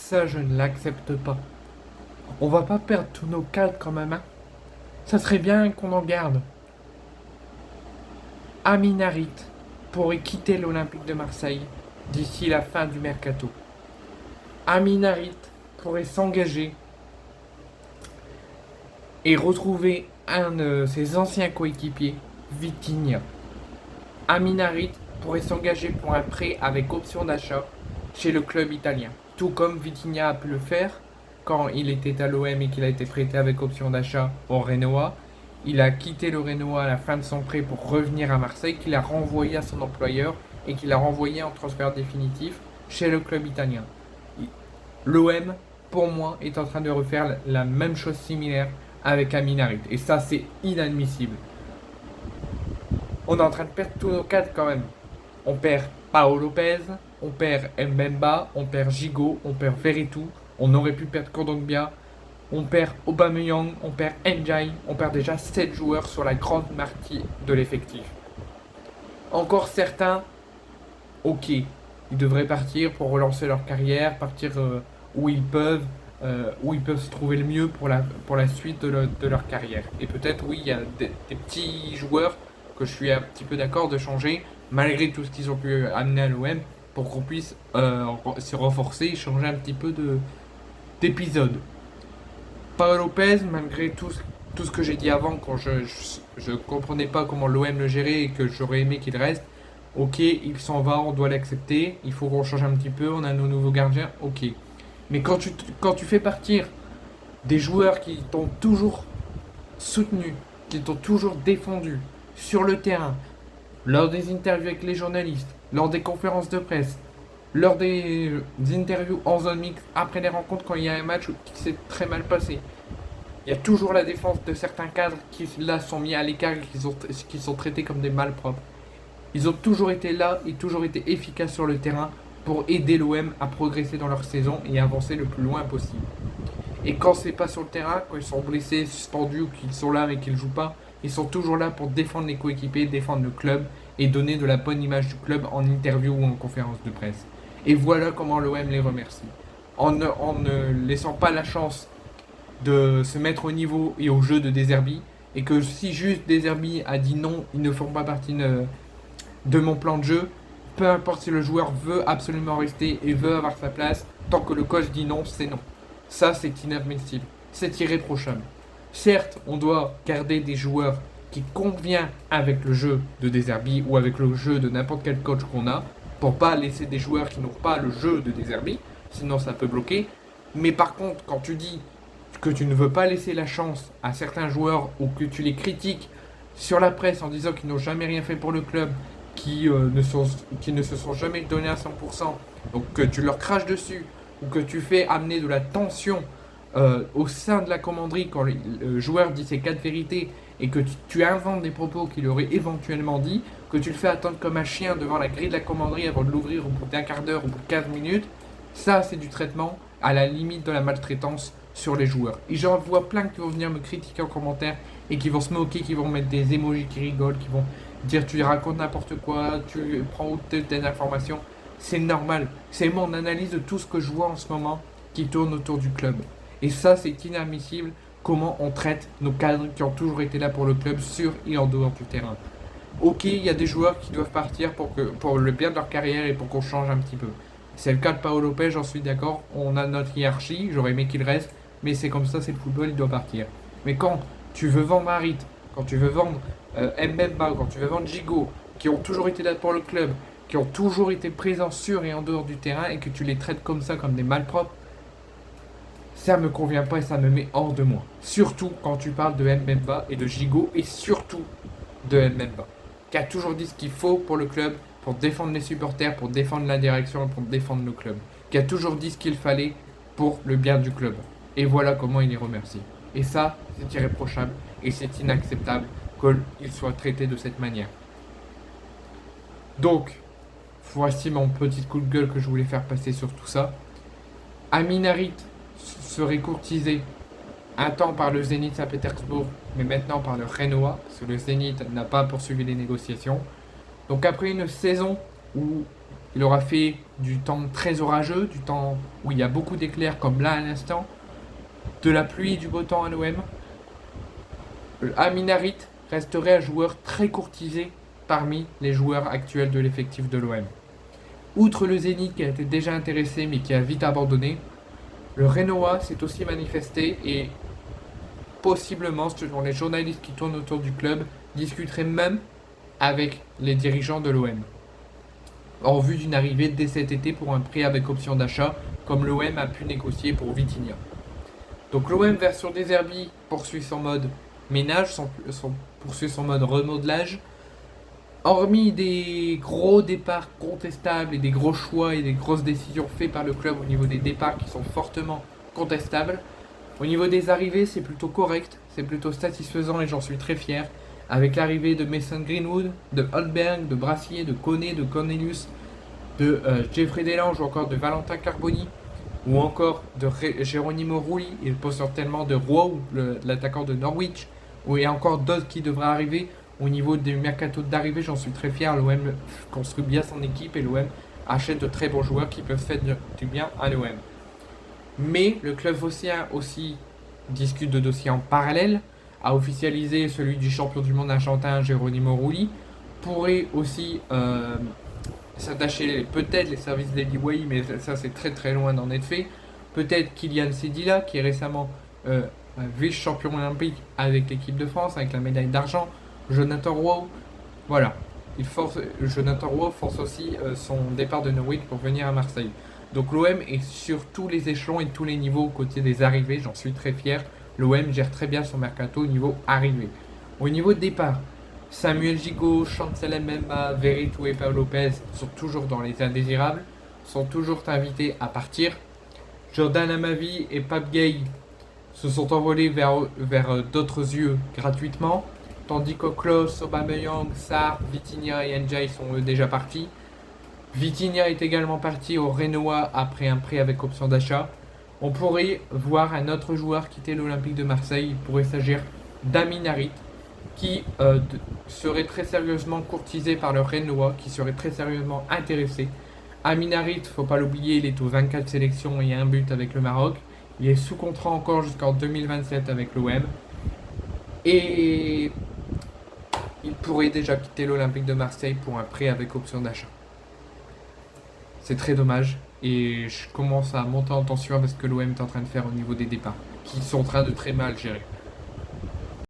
Ça, je ne l'accepte pas. On va pas perdre tous nos cadres quand même, hein. Ça serait bien qu'on en garde. Amin Harit pourrait quitter l'Olympique de Marseille d'ici la fin du mercato. Amin Harit pourrait s'engager et retrouver un de ses anciens coéquipiers, Vitinha. Amin Harit pourrait s'engager pour un prêt avec option d'achat chez le club italien, tout comme Vitinha a pu le faire quand il était à l'OM et qu'il a été prêté avec option d'achat au Renoa. Il a quitté le Renoa à la fin de son prêt pour revenir à Marseille, qu'il a renvoyé à son employeur et qu'il a renvoyé en transfert définitif chez le club italien. L'OM, pour moi, est en train de refaire la même chose similaire avec Amin Harit. Et ça, c'est inadmissible. On est en train de perdre tous nos cadres quand même. On perd Paolo Lopez, on perd Mbemba, on perd Gigot, on perd Veretout, on aurait pu perdre Kondogbia, on perd Aubameyang, on perd Ndiaye, on perd déjà 7 joueurs sur la grande partie de l'effectif. Encore certains, ok, ils devraient partir pour relancer leur carrière, partir où ils peuvent se trouver le mieux pour la suite de leur carrière. Et peut-être, oui, il y a des petits joueurs que je suis un petit peu d'accord de changer, malgré tout ce qu'ils ont pu amener à l'OM, pour qu'on puisse se renforcer et changer un petit peu d'épisode. Paolo Lopez, malgré tout ce que j'ai dit avant, quand je comprenais pas comment l'OM le gérait et que j'aurais aimé qu'il reste, ok, il s'en va, on doit l'accepter, il faut qu'on change un petit peu, on a nos nouveaux gardiens, ok. Mais quand tu fais partir des joueurs qui t'ont toujours soutenu, qui t'ont toujours défendu sur le terrain, lors des interviews avec les journalistes, lors des conférences de presse, lors des interviews en zone mixte, après les rencontres quand il y a un match qui s'est très mal passé. Il y a toujours la défense de certains cadres qui là sont mis à l'écart et qui sont traités comme des malpropres. Ils ont toujours été là et toujours été efficaces sur le terrain pour aider l'OM à progresser dans leur saison et avancer le plus loin possible. Et quand c'est pas sur le terrain, quand ils sont blessés, suspendus ou qu'ils sont là mais qu'ils jouent pas, ils sont toujours là pour défendre les coéquipiers, défendre le club et donner de la bonne image du club en interview ou en conférence de presse. Et voilà comment l'OM les remercie. En ne laissant pas la chance de se mettre au niveau et au jeu de De Zerbi, et que si juste De Zerbi a dit non, ils ne font pas partie de mon plan de jeu, peu importe si le joueur veut absolument rester et veut avoir sa place, tant que le coach dit non, c'est non. Ça, c'est inadmissible. C'est irréprochable. Certes, on doit garder des joueurs qui conviennent avec le jeu de De Zerbi ou avec le jeu de n'importe quel coach qu'on a, pour pas laisser des joueurs qui n'ont pas le jeu de De Zerbi, sinon ça peut bloquer. Mais par contre, quand tu dis que tu ne veux pas laisser la chance à certains joueurs ou que tu les critiques sur la presse en disant qu'ils n'ont jamais rien fait pour le club, qui ne se sont jamais donnés à 100%, donc que tu leur craches dessus ou que tu fais amener de la tension au sein de la commanderie quand le joueur dit ses 4 vérités et que tu inventes des propos qu'il aurait éventuellement dit, que tu le fais attendre comme un chien devant la grille de la commanderie avant de l'ouvrir au bout d'un quart d'heure, au bout de 15 minutes, ça c'est du traitement à la limite de la maltraitance sur les joueurs. Et j'en vois plein qui vont venir me critiquer en commentaire et qui vont se moquer, qui vont mettre des emojis qui rigolent, qui vont dire tu racontes n'importe quoi, tu prends où telle information. C'est normal. C'est mon analyse de tout ce que je vois en ce moment qui tourne autour du club. Et ça, c'est inadmissible comment on traite nos cadres qui ont toujours été là pour le club, sur et en dehors du terrain. Ok, il y a des joueurs qui doivent partir pour le bien de leur carrière et pour qu'on change un petit peu. C'est le cas de Paolo Lopez, j'en suis d'accord. On a notre hiérarchie, j'aurais aimé qu'il reste, mais c'est comme ça, c'est le football, il doit partir. Mais quand tu veux vendre Harit, quand tu veux vendre Mbemba, quand tu veux vendre Gigot, qui ont toujours été là pour le club, qui ont toujours été présents sur et en dehors du terrain, et que tu les traites comme ça, comme des malpropres, ça me convient pas et ça me met hors de moi. Surtout quand tu parles de Mbemba et de Gigot, et surtout de Mbemba, qui a toujours dit ce qu'il faut pour le club, pour défendre les supporters, pour défendre la direction et pour défendre le club. Qui a toujours dit ce qu'il fallait pour le bien du club. Et voilà comment il est remercié. Et ça, c'est irréprochable et c'est inacceptable qu'il soit traité de cette manière. Donc, voici mon petit coup de gueule que je voulais faire passer sur tout ça. Amin Harit serait courtisé un temps par le Zénith Saint-Pétersbourg, mais maintenant par le Renoa, parce que le Zénith n'a pas poursuivi les négociations. Donc après une saison où Il aura fait du temps très orageux, du temps où il y a beaucoup d'éclairs comme là à l'instant, de la pluie et du beau temps à l'OM. Amin Harit resterait un joueur très courtisé parmi les joueurs actuels de l'effectif de l'OM. Outre le Zénith qui a été déjà intéressé mais qui a vite abandonné, le Renoa s'est aussi manifesté et possiblement, selon les journalistes qui tournent autour du club, discuterait même avec les dirigeants de l'OM, en vue d'une arrivée dès cet été pour un prêt avec option d'achat, comme l'OM a pu négocier pour Vitinha. Donc l'OM version Deserbi poursuit son mode ménage, poursuit son mode remodelage. Hormis des gros départs contestables et des gros choix et des grosses décisions faites par le club au niveau des départs qui sont fortement contestables, au niveau des arrivées c'est plutôt correct, c'est plutôt satisfaisant et j'en suis très fier. Avec l'arrivée de Mason Greenwood, de Holberg, de Brassier, de Koné, de Cornelius, de Jeffrey Delange ou encore de Valentin Carboni, ou encore de Geronimo Rulli, et potentiellement de Rowe, l'attaquant de Norwich, ou et encore d'autres qui devraient arriver. Au niveau du mercato d'arrivée, j'en suis très fier. L'OM construit bien son équipe et l'OM achète de très bons joueurs qui peuvent faire du bien à l'OM. Mais le club phocéen aussi discute de dossiers en parallèle, a officialisé celui du champion du monde argentin Geronimo Rulli, pourrait aussi s'attacher peut-être les services d'Eli Wahi, mais ça c'est très très loin d'en être fait. Peut-être Kylian Sedilla qui est récemment vice-champion olympique avec l'équipe de France, avec la médaille d'argent. Jonathan Rowe, voilà. Jonathan Rowe force aussi son départ de Norwich pour venir à Marseille. Donc l'OM est sur tous les échelons et tous les niveaux aux côtés des arrivées, j'en suis très fier. L'OM gère très bien son mercato au niveau arrivée. Au niveau départ, Samuel Gigot, Chancel Mbemba, Veretout et Pau Lopez sont toujours dans les indésirables, sont toujours invités à partir. Jordan Amavi et Pape Gueye se sont envolés vers d'autres yeux gratuitement, tandis que Klose, Aubameyang, Sarr, Vitinha et Ndiaye sont eux déjà partis. Vitinha est également parti au Renoa après un prêt avec option d'achat. On pourrait voir un autre joueur quitter l'Olympique de Marseille. Il pourrait s'agir d'Amin Harit, qui serait très sérieusement courtisé par le Renoa, qui serait très sérieusement intéressé. Amin Harit, faut pas l'oublier, il est aux 24 sélections et 1 but avec le Maroc. Il est sous contrat encore jusqu'en 2027 avec l'OM. Et il pourrait déjà quitter l'Olympique de Marseille pour un prêt avec option d'achat. C'est très dommage et je commence à monter en tension avec ce que l'OM est en train de faire au niveau des départs, qui sont en train de très mal gérer.